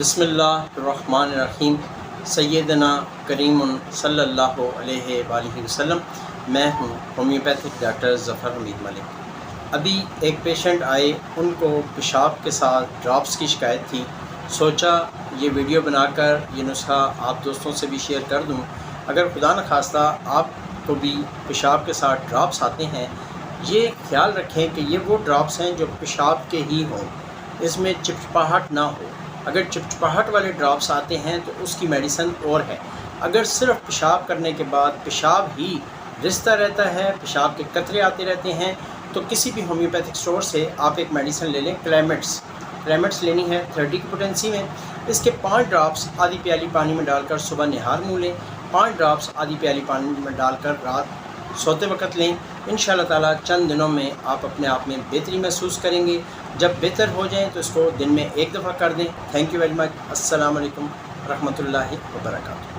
बिस्मिल्लाहिर्रहमानिर्रहीम। सैयदना करीम सल्लल्लाहु अलैहि वआलिहि वसल्लम। मैं हूँ होम्योपैथिक डॉक्टर ज़फ़र हमीद मलिक। अभी एक पेशेंट आए, उनको पेशाब के साथ ड्रॉप्स की शिकायत थी। सोचा ये वीडियो बनाकर ये नुस्खा आप दोस्तों से भी शेयर कर दूँ। अगर खुदा न खास्ता आपको भी पेशाब के साथ ड्रॉप्स आते हैं, ये ख्याल रखें कि ये वो ड्रॉप्स हैं जो पेशाब के ही हों, इसमें चिपचिपाहट ना हो। अगर चिपचिपाहट वाले ड्रॉप्स आते हैं तो उसकी मेडिसिन और है। अगर सिर्फ पेशाब करने के बाद पेशाब ही रिसता रहता है, पेशाब के कतरे आते रहते हैं, तो किसी भी होम्योपैथिक स्टोर से आप एक मेडिसिन ले लें। क्लेमेट्स लेनी है 30 की पोटेंसी में। इसके 5 ड्रॉप्स आधी प्याली पानी में डालकर सुबह निहार मुँह लें। 5 ड्रॉप्स आधी प्याली पानी में डालकर रात सोते वक्त लें। इंशाअल्लाह ताला चंद दिनों में आप अपने आप में बेहतरी महसूस करेंगे। जब बेहतर हो जाएं तो इसको दिन में 1 दफ़ा कर दें। Thank you very much. अस्सलाम वालेकुम रहमतुल्लाहि व बरकातहू।